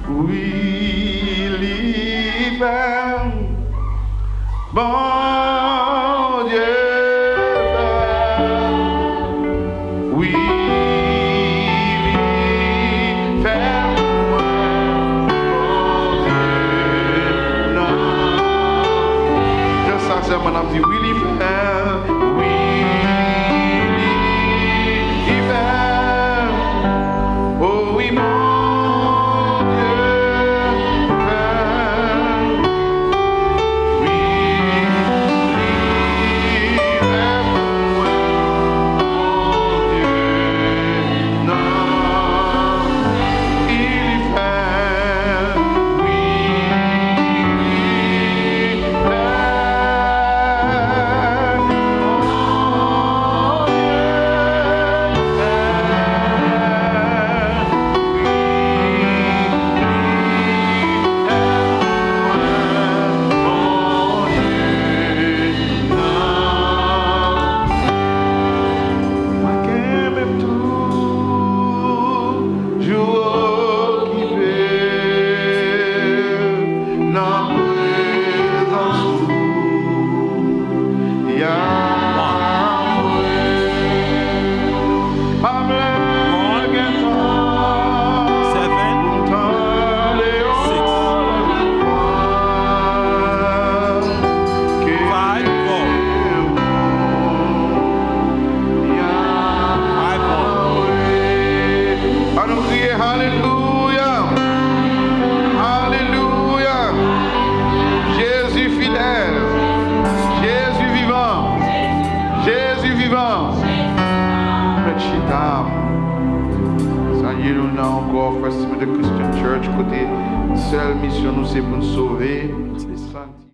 Oui, l'hiver, bon Dieu fait. Oui, l'hiver, bon Dieu, non. Je sais, mon ami dit, oui, l'hiver, oui, l'hiver, oh oui, mon Encore, First de Christian Church, côté seule mission nous c'est pour nous sauver.